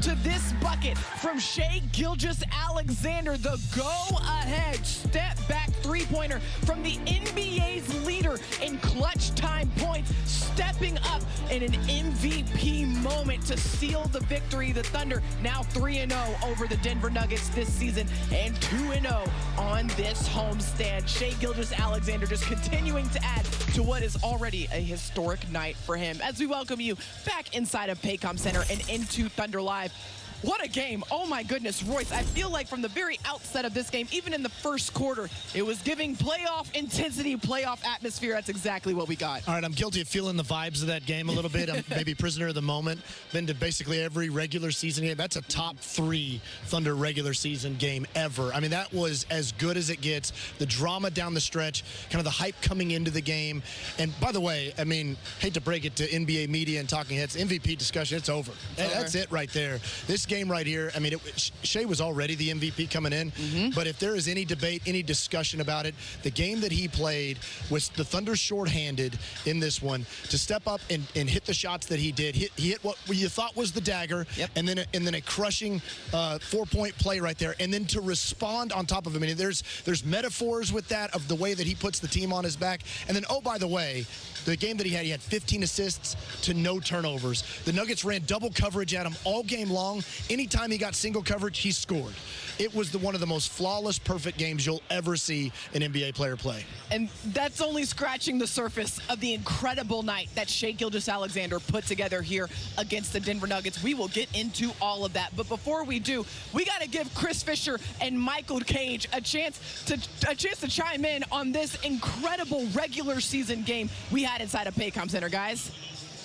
to this bucket from Shai Gilgeous-Alexander. The go-ahead step-back three-pointer from the NBA's leader in clutch time points, stepping up in an MVP moment to seal the victory. The Thunder now 3-0 over the Denver Nuggets this season and 2-0 on this homestand. Shai Gilgeous-Alexander just continuing to add to what is already a historic night for him. As we welcome you back inside of Paycom Center and into Thunder Live. What a game. Oh my goodness, Royce, I feel like from the very outset of this game, even in the first quarter, it was giving playoff intensity, playoff atmosphere. That's exactly what we got. All right, I'm guilty of feeling the vibes of that game a little bit. I'm maybe prisoner of the moment. Been to basically every regular season game. That's a top 3 Thunder regular season game ever. I mean, that was as good as it gets. The drama down the stretch, kind of the hype coming into the game. And by the way, I mean, hate to break it to NBA media and talking heads, MVP discussion, it's over. That's it right there. This game right here, I mean, Shai was already the MVP coming in, but if there is any debate, any discussion about it, the game that he played was the Thunder shorthanded in this one to step up and hit the shots that he did. He hit what you thought was the dagger, and then a crushing 4-point play right there, and then to respond on top of him. I mean, there's metaphors with that of the way that he puts the team on his back. And then, oh, by the way, the game that he had 15 assists to no turnovers. The Nuggets ran double coverage at him all game long. Anytime he got single coverage, he scored. It was one of the most flawless, perfect games you'll ever see an NBA player play. And that's only scratching the surface of the incredible night that Shai Gilgeous-Alexander put together here against the Denver Nuggets. We will get into all of that. But before we do, we got to give Chris Fisher and Michael Cage a chance to chime in on this incredible regular season game we had inside of Paycom Center, guys.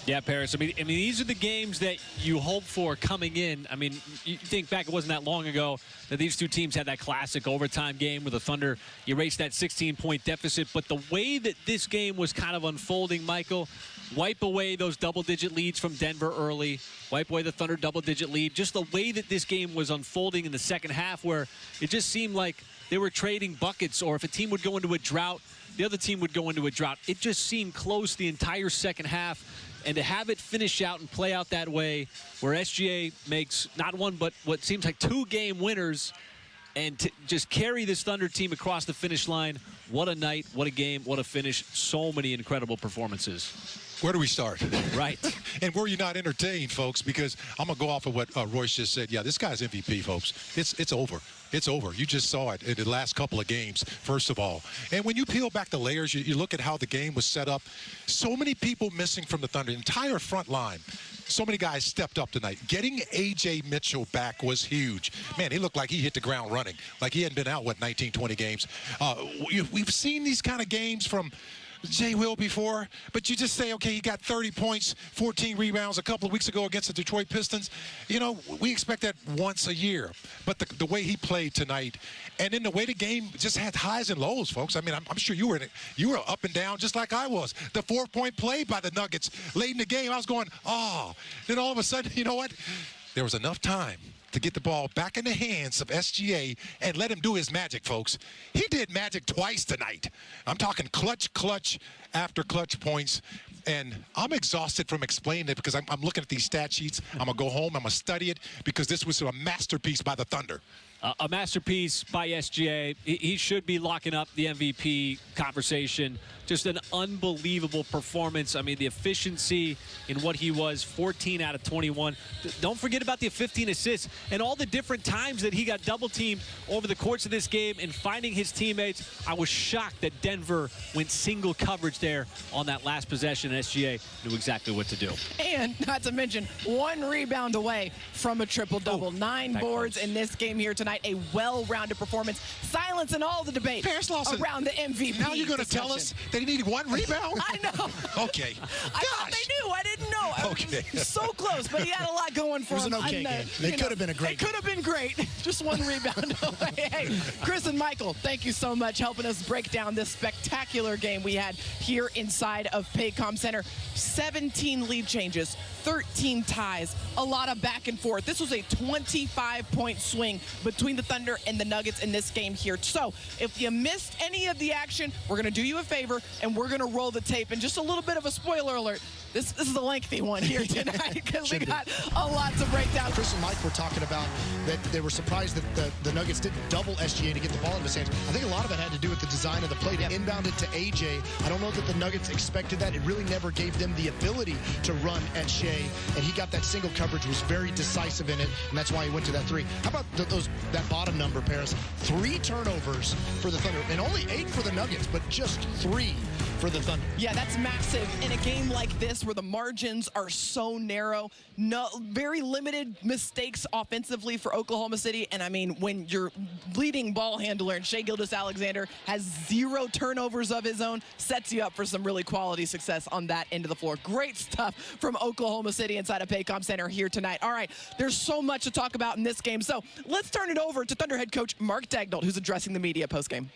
Yeah, Paris. I mean, these are the games that you hope for coming in. I mean, you think back, it wasn't that long ago that these two teams had that classic overtime game where the Thunder erased that 16-point deficit. But the way that this game was kind of unfolding, Michael, wipe away those double-digit leads from Denver early, wipe away the Thunder double-digit lead, just the way that this game was unfolding in the second half where it just seemed like they were trading buckets, or if a team would go into a drought, the other team would go into a drought. It just seemed close the entire second half. And to have it finish out and play out that way where SGA makes not one but what seems like 2 game winners and to just carry this Thunder team across the finish line, what a night, what a game, what a finish. So many incredible performances. Where do we start? Right. And were you not entertained, folks? Because I'm going to go off of what Royce just said. Yeah, this guy's MVP, folks. It's over. It's over. You just saw it in the last couple of games, first of all. And when you peel back the layers, you look at how the game was set up. So many people missing from the Thunder, entire front line. So many guys stepped up tonight. Getting A.J. Mitchell back was huge. Man, he looked like he hit the ground running, like he hadn't been out, 19, 20 games. We've seen these kind of games from Jay Will before, but you just say, okay, he got 30 points, 14 rebounds a couple of weeks ago against the Detroit Pistons. You know, we expect that once a year. But the way he played tonight, and then the way the game just had highs and lows, folks. I mean, I'm sure you were in it. You were up and down just like I was. The 4-point play by the Nuggets late in the game, I was going, oh. Then all of a sudden, you know what? There was enough time to get the ball back in the hands of SGA and let him do his magic, folks. He did magic twice tonight. I'm talking clutch after clutch points. And I'm exhausted from explaining it because I'm looking at these stat sheets. I'm going to go home. I'm going to study it because this was a masterpiece by the Thunder. A masterpiece by SGA. He should be locking up the MVP conversation. Just an unbelievable performance. I mean, the efficiency in what he was, 14 out of 21. Don't forget about the 15 assists and all the different times that he got double-teamed over the course of this game and finding his teammates. I was shocked that Denver went single coverage there on that last possession. SGA knew exactly what to do. And not to mention, 1 rebound away from a triple-double. 9 boards in this game here tonight. A well-rounded performance. Silencing all the debate around the MVP. Now you're going to tell us that he needed 1 rebound? I know. Okay. I thought they knew. I didn't know. Okay. So close, but he had a lot going for him. It was an okay game. It could have been a great game. It could have been great. Just 1 rebound away. Hey, Chris and Michael, thank you so much helping us break down this spectacular game we had here inside of Paycom Center. 17 lead changes, 13 ties, a lot of back and forth. This was a 25-point swing between the Thunder and the Nuggets in this game here. So if you missed any of the action, we're going to do you a favor and we're going to roll the tape. And just a little bit of a spoiler alert, This is a lengthy one here tonight because we got a lot to break down. Chris and Mike were talking about that they were surprised that the Nuggets didn't double SGA to get the ball in his hands. I think a lot of it had to do with the design of the play. To inbound it to AJ, I don't know that the Nuggets expected that. It really never gave them the ability to run at Shai, and he got that single coverage, was very decisive in it, and that's why he went to that three. How about that bottom number, Paris? 3 turnovers for the Thunder, and only 8 for the Nuggets, but just 3 for the Thunder. Yeah, that's massive in a game like this where the margins are so narrow. No, very limited mistakes offensively for Oklahoma City. And I mean, when your leading ball handler and Shai Gilgeous-Alexander has 0 turnovers of his own, sets you up for some really quality success on that end of the floor. Great stuff from Oklahoma City inside of Paycom Center here tonight. All right, there's so much to talk about in this game. So let's turn it over to Thunder head coach Mark Daigneault, who's addressing the media postgame.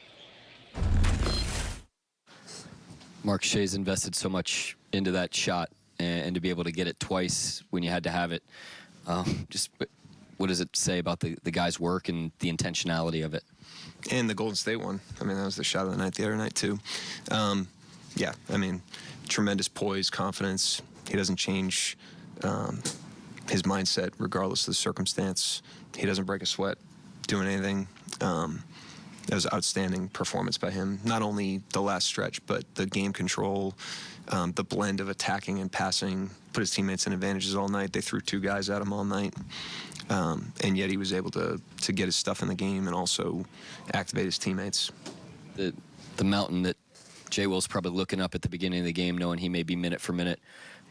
Mark, Shai's invested so much into that shot, and to be able to get it twice when you had to have it, just what does it say about the guy's work and the intentionality of it? And the Golden State one. I mean, that was the shot of the night the other night, too. Yeah, I mean, tremendous poise, confidence. He doesn't change his mindset regardless of the circumstance. He doesn't break a sweat doing anything. That was an outstanding performance by him. Not only the last stretch, but the game control, the blend of attacking and passing, put his teammates in advantages all night. They threw 2 guys at him all night. And yet he was able to get his stuff in the game and also activate his teammates. The mountain that Jay Will's probably looking up at the beginning of the game, knowing he may be minute for minute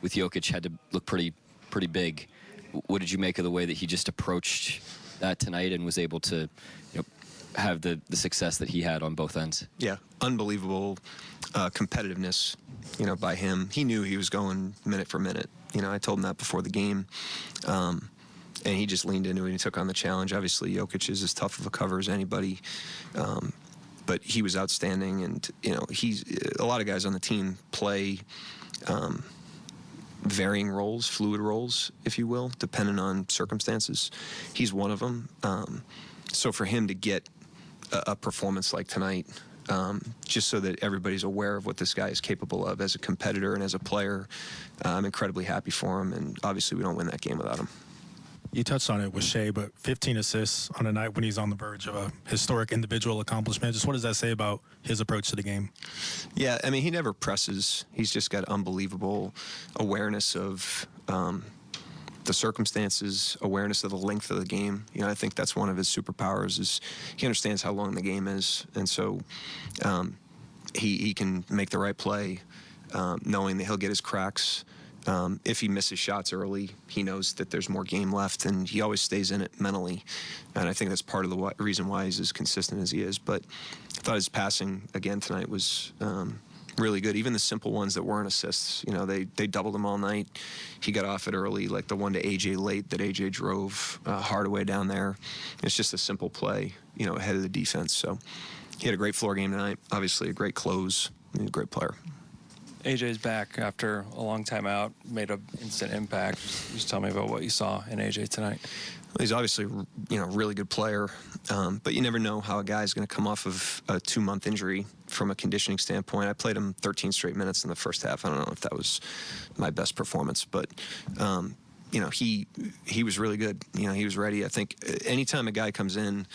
with Jokić, had to look pretty big. What did you make of the way that he just approached that tonight and was able to, have the success that he had on both ends? Yeah, unbelievable competitiveness, by him. He knew he was going minute for minute. I told him that before the game. And he just leaned into it and he took on the challenge. Obviously, Jokić is as tough of a cover as anybody. But he was outstanding. And, he's a lot of guys on the team play varying roles, fluid roles, if you will, depending on circumstances. He's one of them. So for him to get a performance like tonight, just so that everybody's aware of what this guy is capable of as a competitor and as a player, I'm incredibly happy for him, and obviously we don't win that game without him. You touched on it with Shai, but 15 assists on a night when he's on the verge of a historic individual accomplishment. Just what does that say about his approach to the game? Yeah, I mean, he never presses. He's just got unbelievable awareness of the circumstances, awareness of the length of the game. I think that's one of his superpowers, is he understands how long the game is. And so he can make the right play, knowing that he'll get his cracks. If he misses shots early, he knows that there's more game left, and he always stays in it mentally. And I think that's part of the reason why he's as consistent as he is. But I thought his passing, again, tonight was really good. Even the simple ones that weren't assists, they doubled him all night. He got off it early, like the one to AJ late that AJ drove Hardaway down there. It's just a simple play, ahead of the defense. So he had a great floor game tonight. Obviously a great close. He's a great player. AJ's back after a long time out, made an instant impact. Just tell me about what you saw in AJ tonight. Well, he's obviously, a really good player, but you never know how a guy's going to come off of a 2-month injury from a conditioning standpoint. I played him 13 straight minutes in the first half. I don't know if that was my best performance, but he was really good. He was ready. I think anytime a guy comes in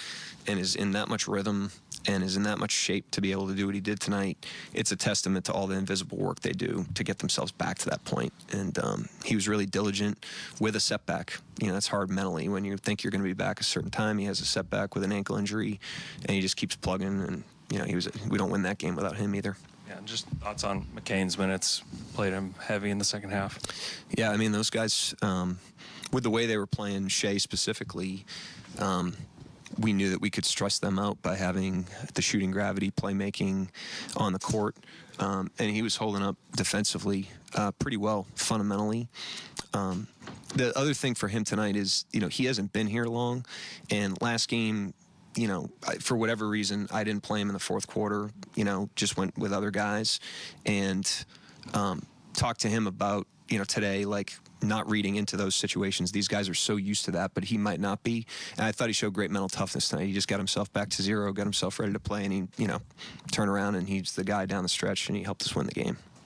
and is in that much rhythm and is in that much shape to be able to do what he did tonight, it's a testament to all the invisible work they do to get themselves back to that point. And he was really diligent with a setback. That's hard mentally when you think you're going to be back a certain time. He has a setback with an ankle injury, and he just keeps plugging. And we don't win that game without him either. Yeah, and just thoughts on McCain's minutes. Played him heavy in the second half. Yeah, I mean, those guys, with the way they were playing, Shai specifically, we knew that we could stress them out by having the shooting gravity, playmaking on the court. And he was holding up defensively pretty well, fundamentally. The other thing for him tonight is, he hasn't been here long. And last game, for whatever reason, I didn't play him in the fourth quarter, just went with other guys. And talked to him about, today, like, not reading into those situations. These guys are so used to that, but he might not be. And I thought he showed great mental toughness tonight. He just got himself back to 0, got himself ready to play, and he, turned around, and he's the guy down the stretch, and he helped us win the game.